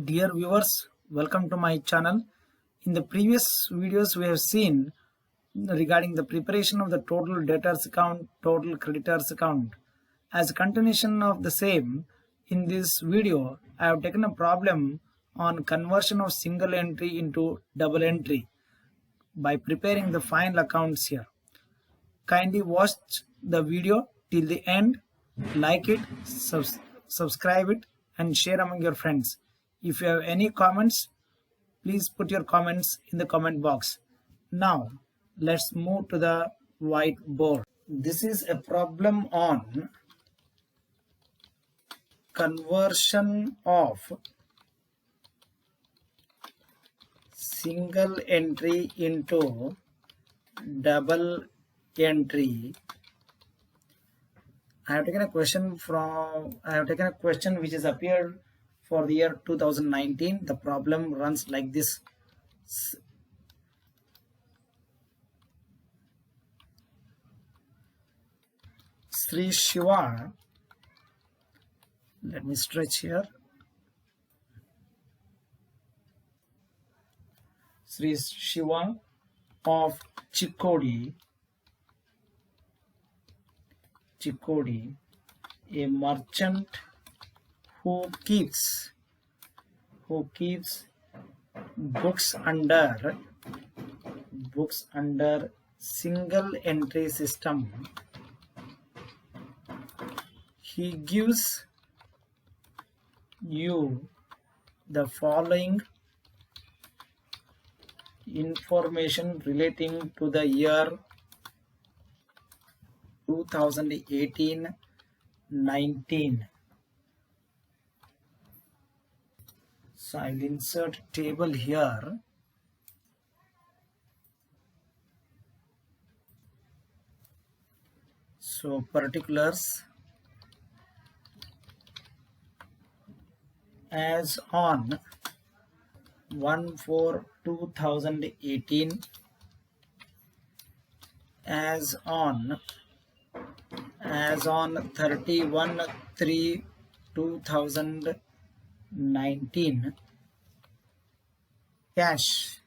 Dear viewers, welcome to my channel. In the previous videos we have seen regarding the preparation of the total debtors account, total creditors account. As a continuation of the same, in this video I have taken a problem on conversion of single entry into double entry by preparing the final accounts here. Kindly watch the video till the end, like it, subscribe it and share among your friends. If you have any comments, please put your comments in the comment box. Now, let's move to the whiteboard. This is a problem on conversion of single entry into double entry. I have taken a question which has appeared for the year 2019. The problem runs like this. Sri Shiva, let me stretch here. Sri Shiva of Chikkodi, a merchant who keeps books under single entry system. He gives you the following information relating to the year 2018-19. So I will insert table here. So particulars as on 1/4/2018, as on 31/3/2019, cash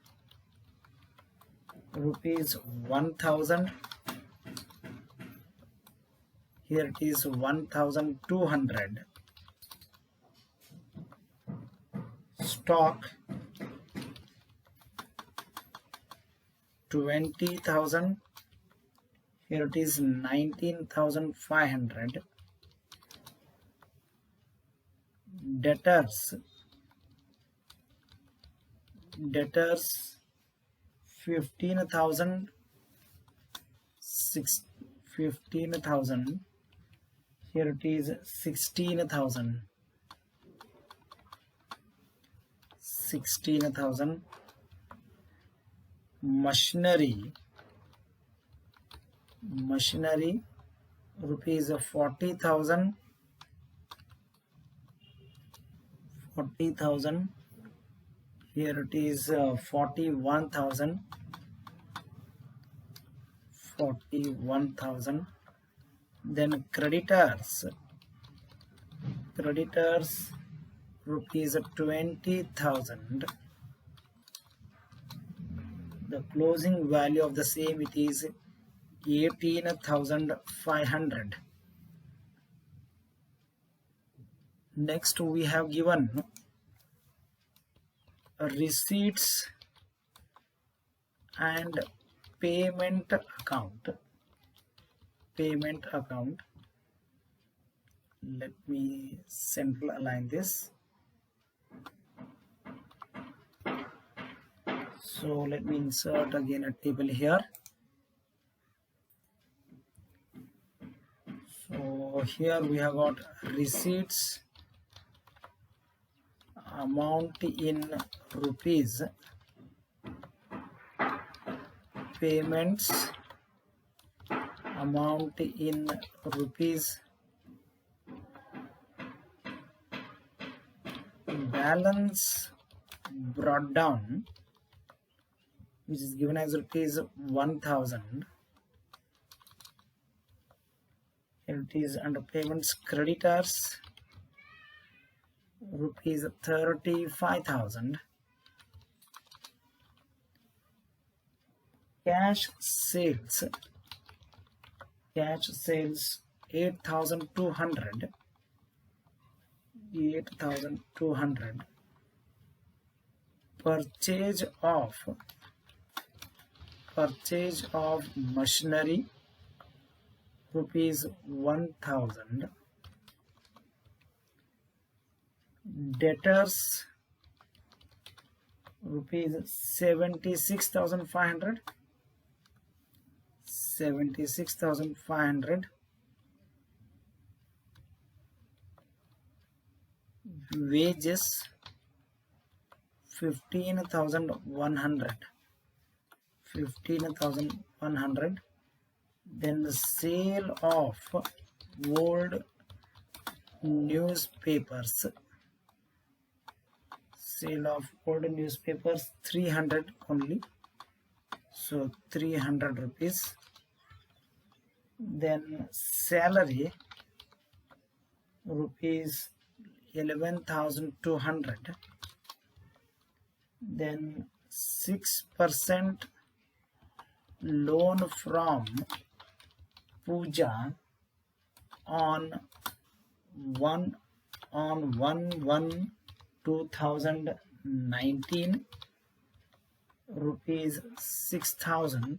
₹1,000. Here it is 1,200. Stock 20,000. Here it is 19,500. Debtors 15,000. 15,000. Here it is 16,000. 16,000. Machinery rupees 40,000. 40,000. Here it is 41,000. 41,000. Then creditors rupees 20,000. The closing value of the same, it is 18,500. Next we have given receipts and payment account. Let me central align this. So let me insert again a table here. So here we have got receipts, amount in rupees, payments, amount in rupees, balance brought down, which is given as rupees 1,000. Here it is under payments, creditors rupees 35,000. Cash sales 8,200. Purchase of machinery rupees 1,000. Debtors rupees 76,500. Wages 15,100. Then the sale of old newspapers 300 only, so 300 rupees. Then salary rupees 11,200. Then 6% loan from Pooja on 1/1/2019, rupees 6,000.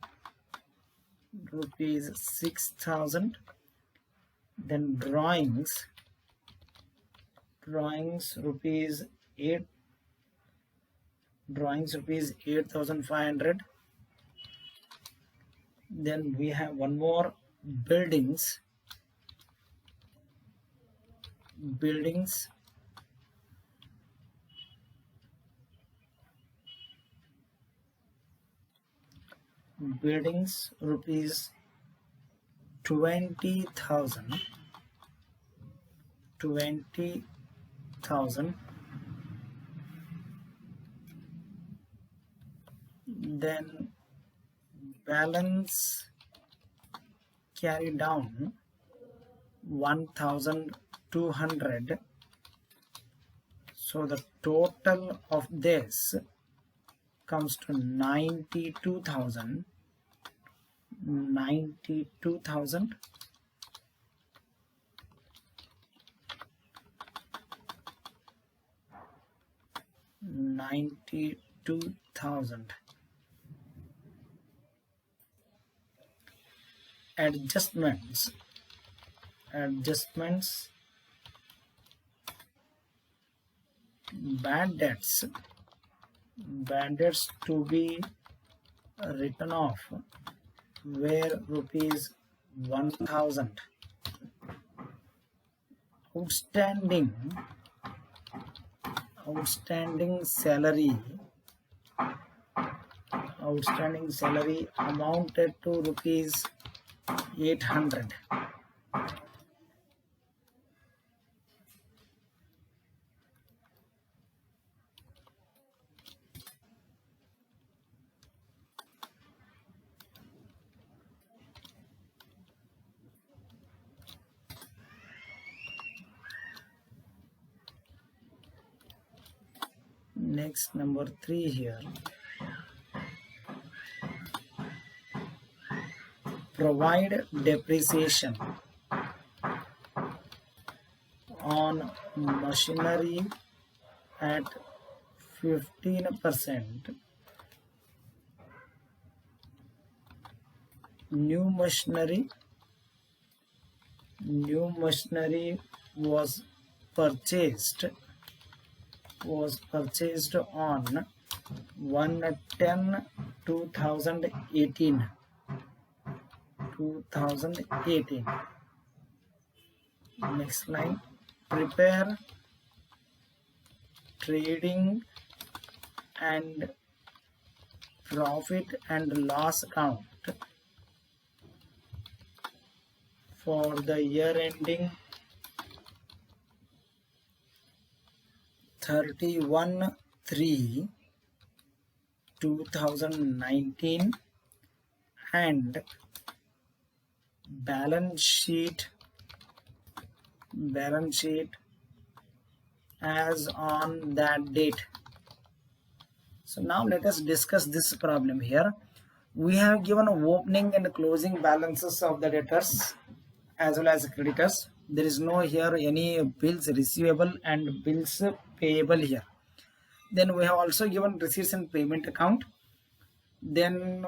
Then drawings rupees 8,500. Then we have one more, buildings rupees 20,000. Then balance carry down 1,200. So the total of this comes to 92,000. Adjustments bad debts to be written off were rupees 1,000. Outstanding salary amounted to rupees 800. Next, number 3 here. Provide depreciation on machinery at 15%. New machinery was purchased on 1/10/2018. Next line, prepare trading and profit and loss account for the year ending 31/3/2019 and balance sheet as on that date. So now let us discuss this problem here. We have given opening and closing balances of the debtors as well as creditors. There is no here any bills receivable and bills payable here. Then we have also given receipts and payment account. Then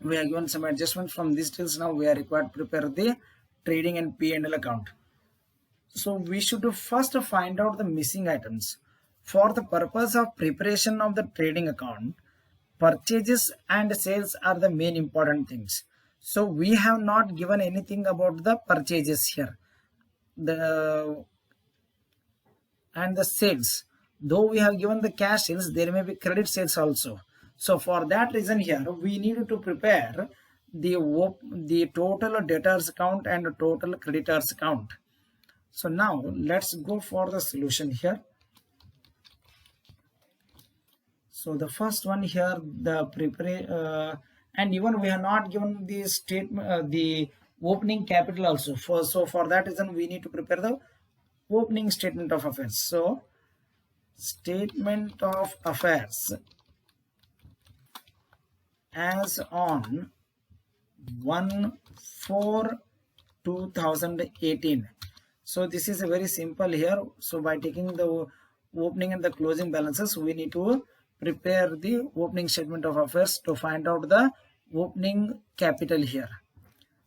we have given some adjustments from these details. Now we are required to prepare the trading and P&L account. So we should first find out the missing items. For the purpose of preparation of the trading account, purchases and sales are the main important things. So we have not given anything about the purchases here. The sales. Though we have given the cash sales, there may be credit sales also. So for that reason here, we need to prepare the total debtors account and total creditors account. So now let's go for the solution here. So the first one here, the and even we have not given the statement, the opening capital also. So for that reason, we need to prepare the opening statement of affairs. So statement of affairs as on 1/4/2018. So this is a very simple here. So by taking the opening and the closing balances, we need to prepare the opening statement of affairs to find out the opening capital here.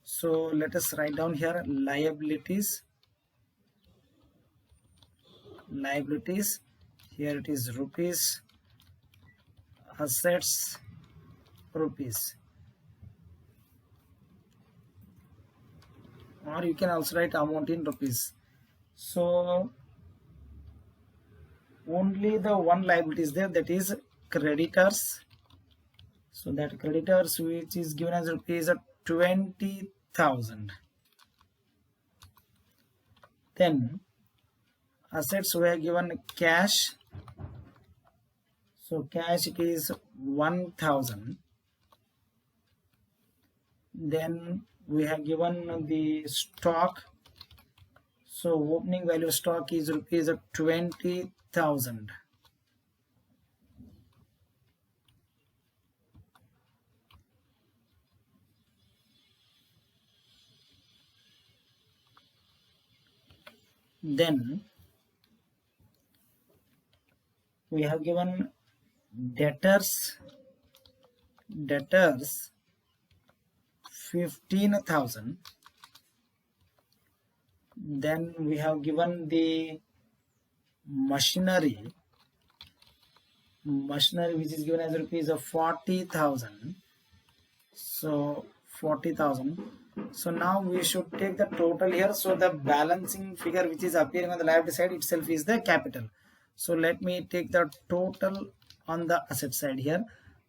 So let us write down here liabilities. Here it is rupees. Assets rupees. Or you can also write amount in rupees. So only the one liability is there, that is creditors. So that creditors which is given as rupees 20,000. Then assets were given cash. So cash it is 1,000. Then we have given the stock. So opening value of stock is rupees 20,000. Then we have given debtors 15,000. Then we have given the machinery which is given as rupees 40,000. So 40,000. So now we should take the total here. So the balancing figure which is appearing on the liability side itself is the capital. So let me take the total on the asset side here.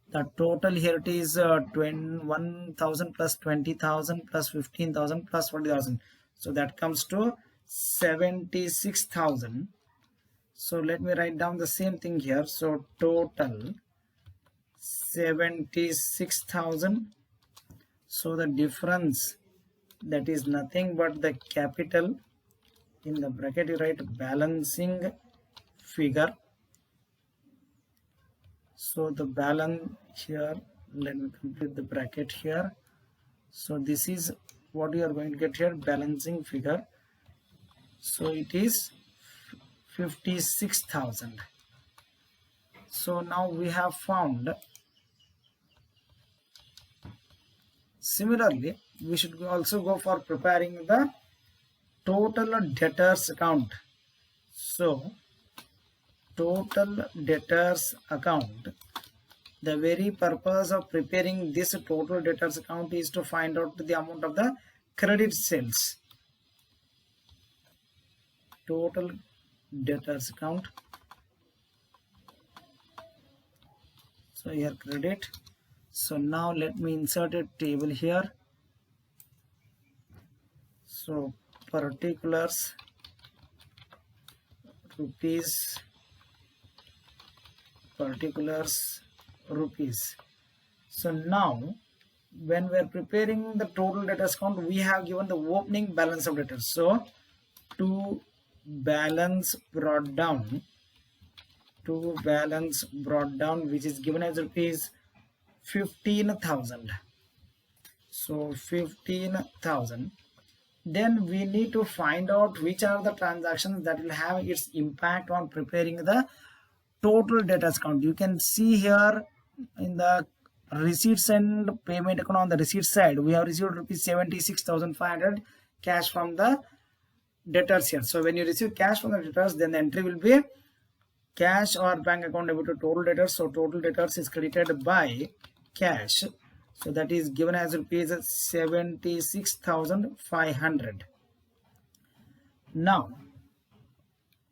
The total here it is 1,000 plus 20,000 plus 15,000 plus 40,000. So that comes to 76,000. So let me write down the same thing here. So total 76,000. So the difference, that is nothing but the capital. In the bracket you write balancing figure. So the balance here, let me complete the bracket here. So this is what you are going to get here, balancing figure. So it is 56,000. So now we have found. Similarly, we should also go for preparing the total debtors account. So total debtors account, the very purpose of preparing this total debtors account is to find out the amount of the credit sales. Total debtors account. So here credit. So now let me insert a table here. So particulars rupees, particulars rupees. So now when we are preparing the total debtors account, we have given the opening balance of debtors. So balance brought down, which is given as rupees 15,000. So 15,000. Then we need to find out which are the transactions that will have its impact on preparing the total debtors account. You can see here in the receipts and payment account, on the receipt side we have received rupees 76,500 cash from the debtors here. So when you receive cash from the debtors, then the entry will be cash or bank account debit to total debtors. So total debtors is credited by cash. So that is given as rupees 76,500. Now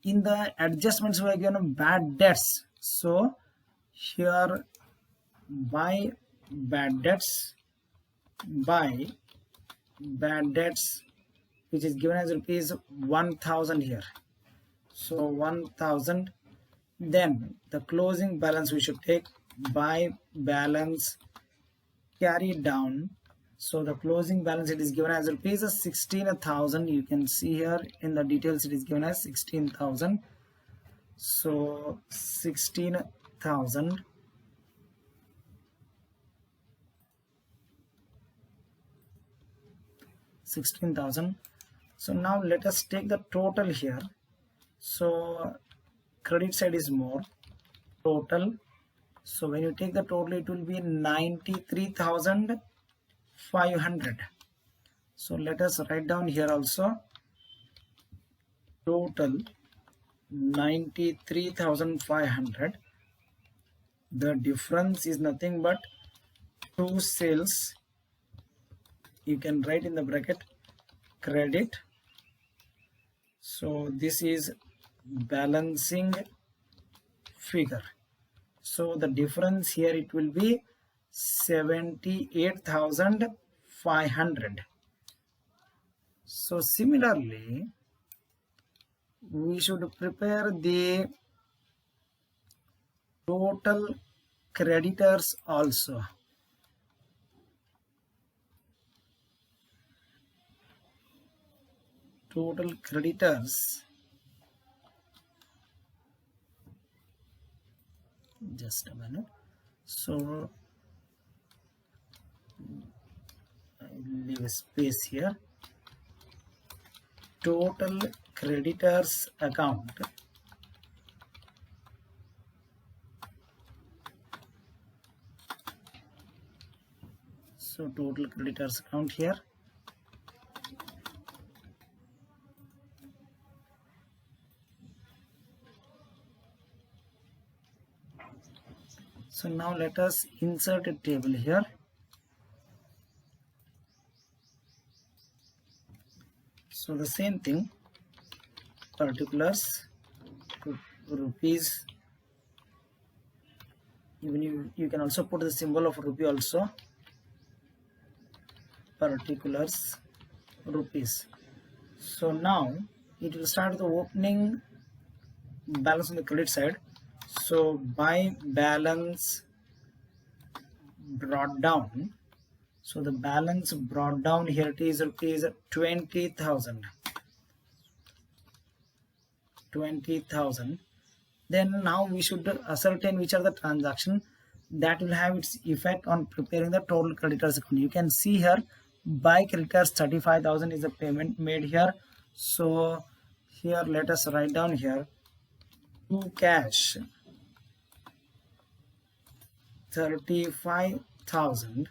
in the adjustments we are given bad debts. So here by bad debts, which is given as rupees 1,000 here. So 1,000. Then the closing balance we should take by balance carried down. So the closing balance, it is given as rupees 16,000. You can see here in the details it is given as 16,000. So 16,000. So now let us take the total here. So credit side is more total. So when you take the total, it will be 93,500. So let us write down here also total 93,500. The difference is nothing but two sales. You can write in the bracket credit. So this is balancing figure. So the difference here, it will be 78,500. So similarly, we should prepare the total creditors also. Total creditors, just a minute. So I will leave a space here. Total creditors account. So total creditors account here. So now let us insert a table here. So the same thing, particulars, rupees. Even you can also put the symbol of rupee also. Particulars, rupees. So now it will start the opening balance on the credit side. So by balance brought down, so the balance brought down here, it is rupees 20,000. Then now we should ascertain which are the transactions that will have its effect on preparing the total creditors account. You can see here by creditors 35,000 is the payment made here. So here let us write down here to cash 35,000.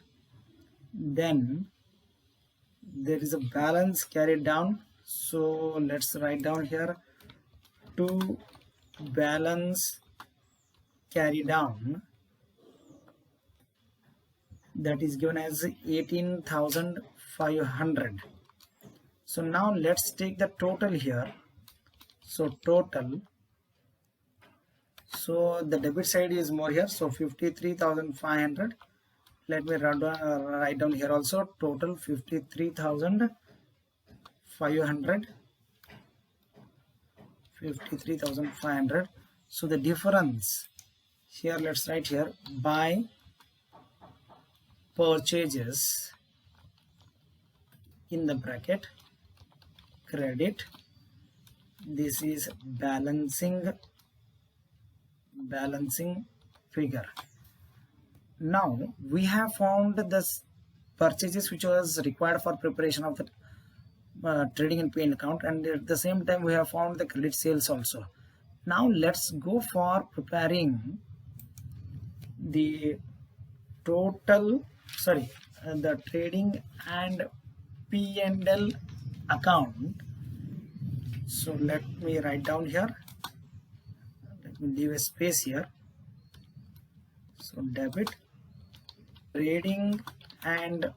Then there is a balance carried down. So let's write down here to balance carry down, that is given as 18,500. So now let's take the total here. So total, so the debit side is more here, so 53,500. Let me write down here also total 53,500. 53,500. So the difference here, let's write here by purchases in the bracket credit This is balancing figure. Now we have found the purchases which was required for preparation of the trading and P&L account, and at the same time we have found the credit sales also. Now let's go for preparing the the trading and P&L account. So let me write down here, let me leave a space here. So debit, trading and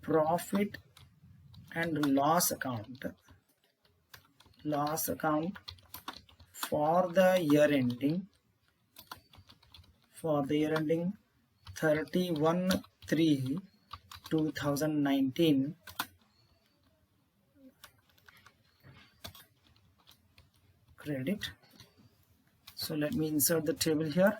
profit and loss account for the year ending 31/3/2019. Credit. So let me insert the table here.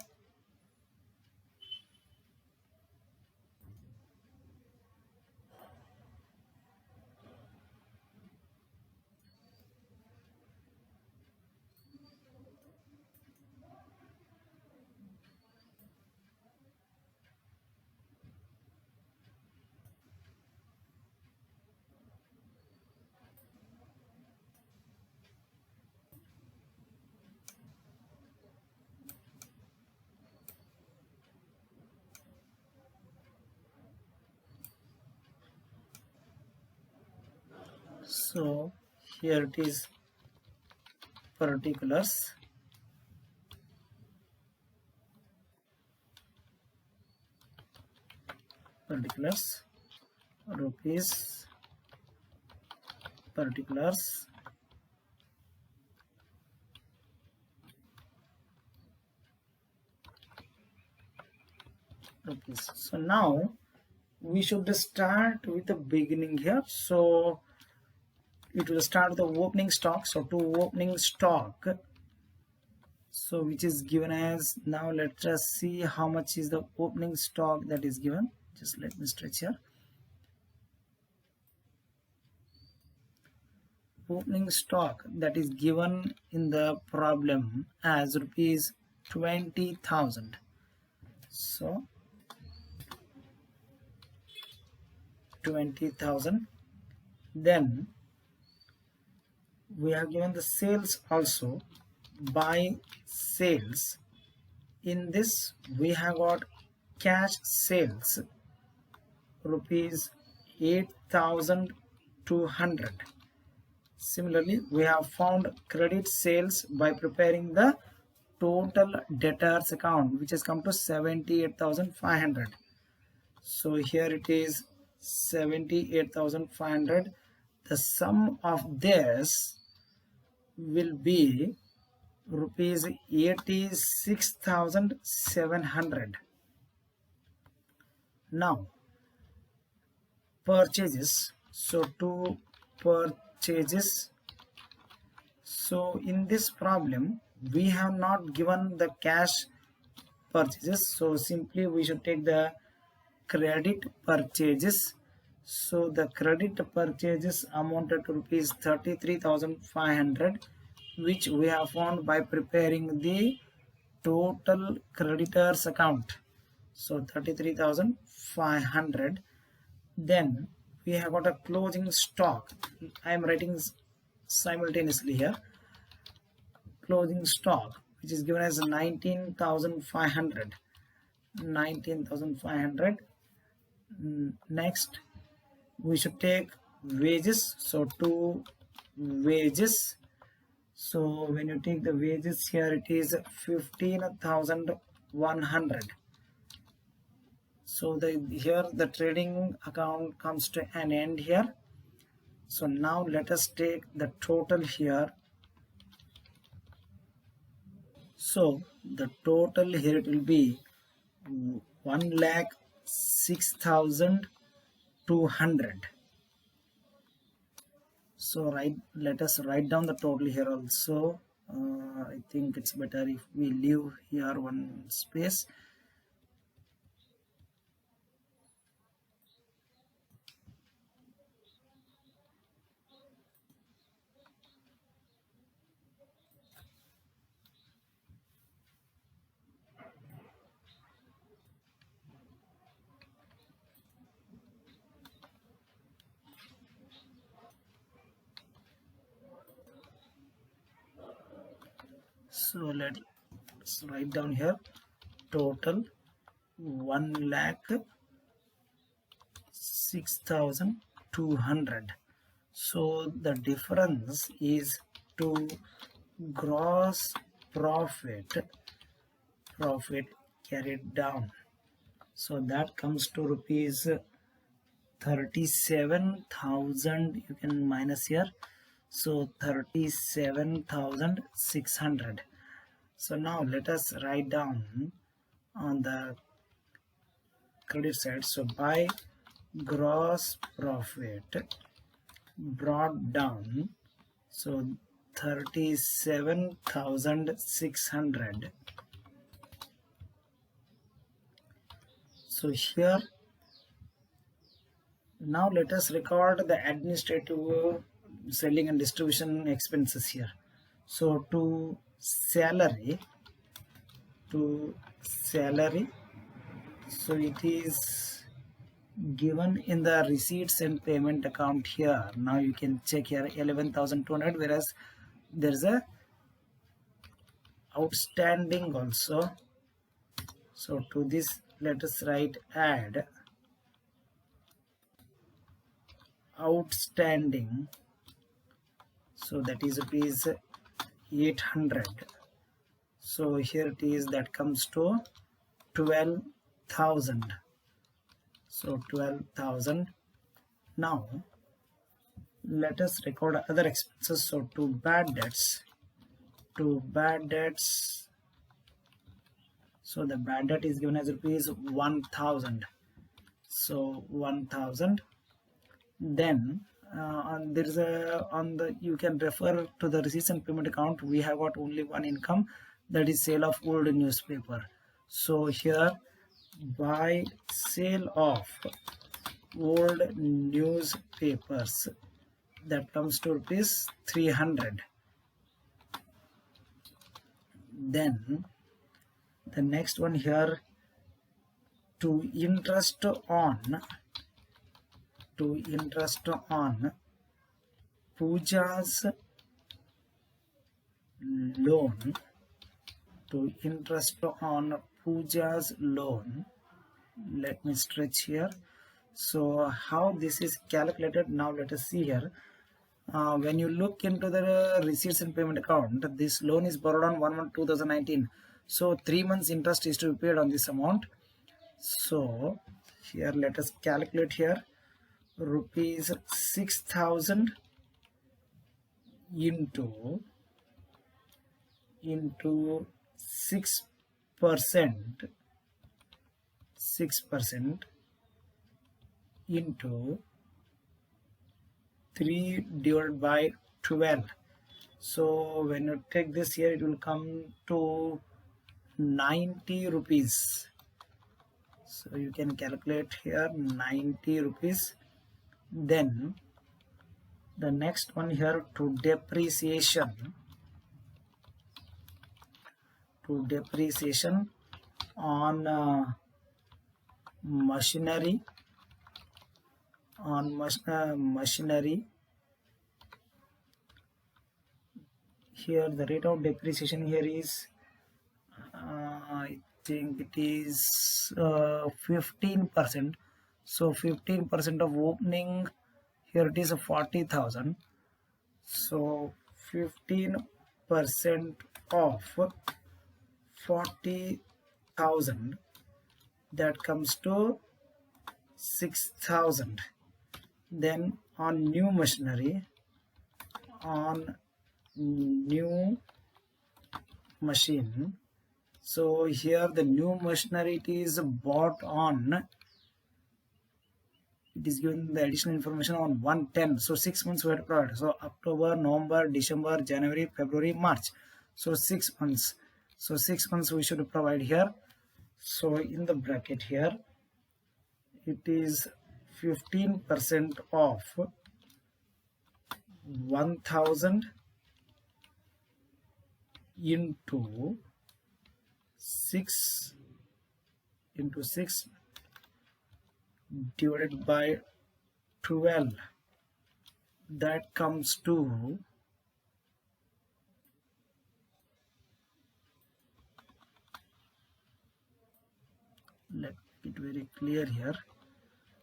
So here it is, particulars, rupees, particulars, rupees. So now we should start with the beginning here. So it will start the opening stock. So to opening stock, so which is given as, now let us see how much is the opening stock that is given. Just let me stretch here. Opening stock that is given in the problem as rupees 20,000. So 20,000. Then we have given the sales also by sales. In this we have got cash sales rupees 8,200. Similarly, we have found credit sales by preparing the total debtors account, which has come to 78,500. So here it is 78,500. The sum of this will be rupees 86,700. Now purchases. So to purchases, so in this problem we have not given the cash purchases, so simply we should take the credit purchases. So the credit purchases amounted to rupees 33,500, which we have found by preparing the total creditors account. So 33,500. Then we have got a closing stock. I am writing simultaneously here. Closing stock, which is given as 19,500. 19,500. Next we should take wages. So to wages, so when you take the wages here, it is 15,100. so here the trading account comes to an end here. So now let us take the total here. So the total here it will be 1,06,200. So let us write down the total here also. I think it's better if we leave here one space. So let's write down here total 1,06,200. So the difference is to gross profit carried down. So that comes to rupees 37,000. You can minus here. So 37,600. So now let us write down on the credit side. So by gross profit brought down, so 37,600. So here now let us record the administrative selling and distribution expenses here. So to salary, so it is given in the receipts and payment account here. Now you can check here 11,200, whereas there is a outstanding also. So to this let us write add outstanding. So that is rupees 800. So here it is, that comes to 12,000. So 12,000. Now let us record other expenses. So to bad debts, so the bad debt is given as rupees 1,000. So 1,000. Then there is you can refer to the receipts and payment account. We have got only one income, that is sale of old newspaper. So here by sale of old newspapers, that comes to rupees 300. Then the next one here, to interest on Pooja's loan, let me stretch here. So how this is calculated, now let us see here. When you look into the receipts and payment account, this loan is borrowed on 1/1/2019. So 3 months interest is to be paid on this amount. So here let us calculate here, rupees 6,000 into 6% into 3 divided by 12. So when you take this here, it will come to 90 rupees. So you can calculate here 90 rupees. Then the next one here, to depreciation on machinery, here the rate of depreciation here is I think it is 15%. So 15% of opening, here it is a 40,000. So 15% of 40,000, that comes to 6,000. Then on new machinery, so here the new machinery, it is bought on, it is given the additional information on 110. So 6 months we have to provide. So October, November, December, January, February, March. So 6 months. So 6 months we should provide here. So in the bracket here, it is 15% of 1,000 into 6 divided by 12, that comes to it very clear here.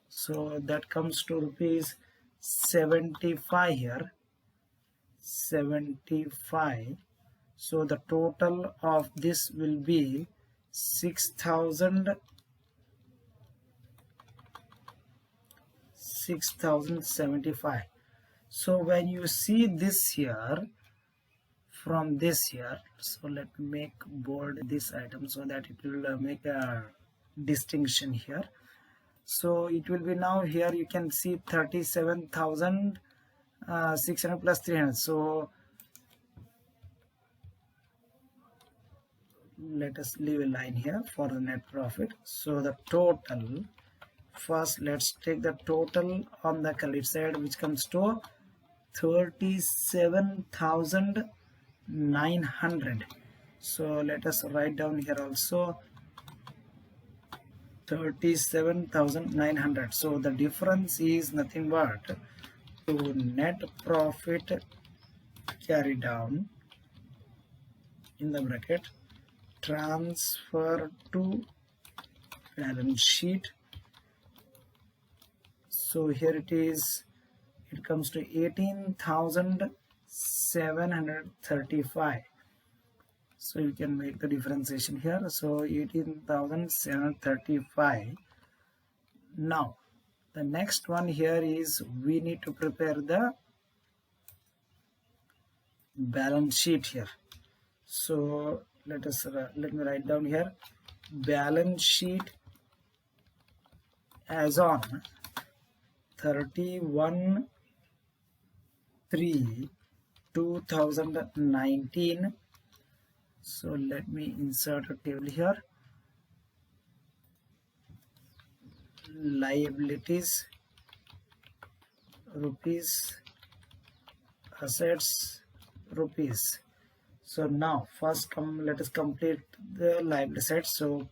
So that comes to rupees 75 here, 75. So the total of this will be 6,075. So when you see this here, from this here, so let me make bold this item so that it will make a distinction here. So it will be now here you can see 37,600 plus 300. So let us leave a line here for the net profit. So the total, first let's take the total on the credit side, which comes to 37,900. So let us write down here also 37,900. So the difference is nothing but to net profit carry down in the bracket transfer to balance sheet. So here it is, it comes to 18,735. So you can make the differentiation here. So 18,735. Now the next one here is we need to prepare the balance sheet here. So let me write down here balance sheet as on 31/3/2019. So let me insert a table here. Liabilities rupees, assets rupees. So now first let us complete the liability side. So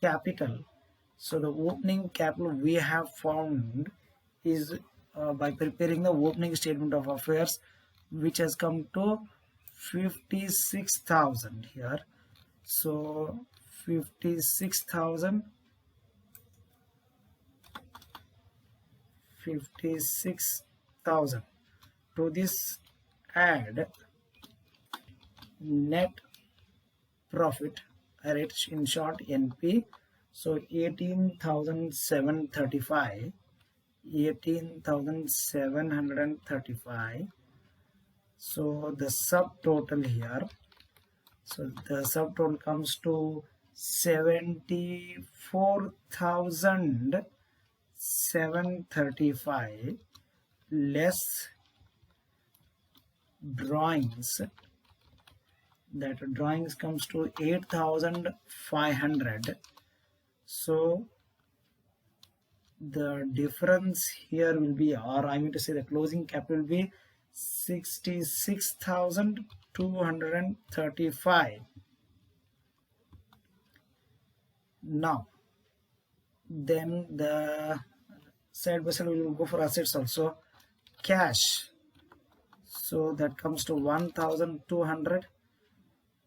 capital. So the opening capital we have found is by preparing the opening statement of affairs, which has come to 56,000 here. So 56,000, 56,000. To this add net profit, I write in short NP. So 18,735, 18,735. So the subtotal here, so the subtotal comes to 74,735 less drawings. That drawings comes to 8,500. So the difference here will be, or I mean to say the closing capital will be 66,235. Now then the side by side we will go for assets also. Cash, so that comes to 1,200.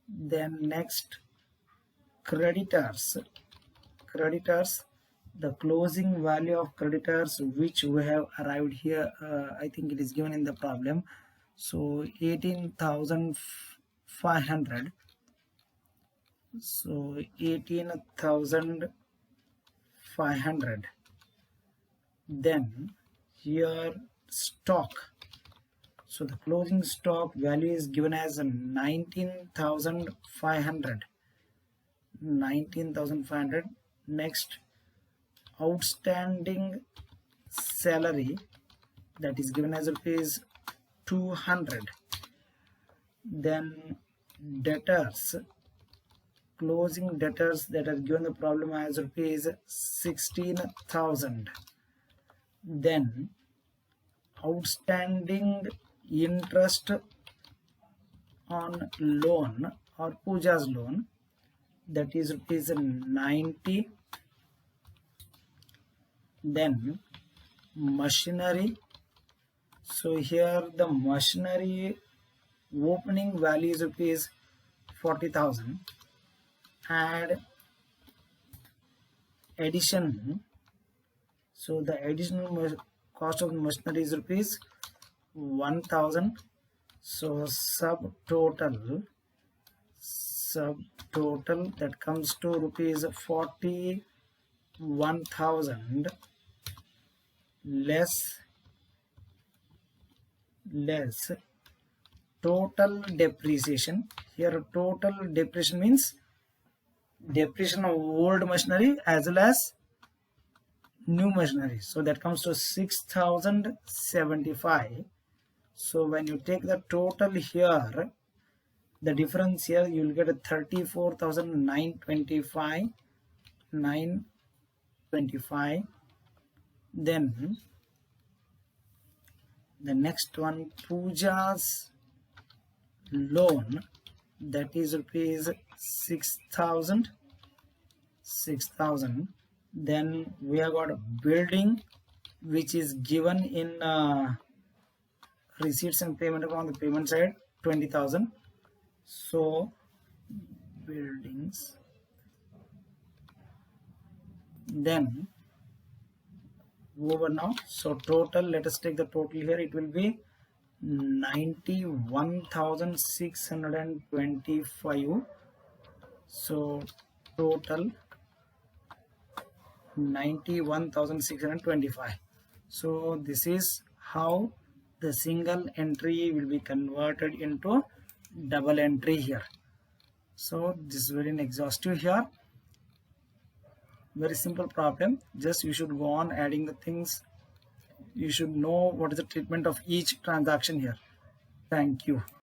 Then next creditors, the closing value of creditors which we have arrived here, I think it is given in the problem. So 18,500. So 18,500. Then here stock. So the closing stock value is given as 19,500. 19,500. Next, outstanding salary, that is given as rupees 200. Then debtors, closing debtors that are given the problem as rupees 16,000. Then outstanding interest on loan or Pooja's loan, that is rupees 90. Then machinery, so here the machinery opening value is rupees 40,000. Add addition. So the additional cost of machinery is rupees 1000. So subtotal that comes to rupees 41,000 less total depreciation. Here total depreciation means depreciation of old machinery as well as new machinery. So that comes to 6,075. So when you take the total here, the difference here you will get a 34,925. Then the next one, Pooja's loan, that is rupees 6,000. Then we have got a building which is given in receipts and payment account on the payment side, 20,000. So buildings, then over now. So total, let us take the total here, it will be 91,625. so total 91,625. so this is how the single entry will be converted into double entry here. So this is very exhaustive here, very simple problem. Just you should go on adding the things. You should know what is the treatment of each transaction here. Thank you.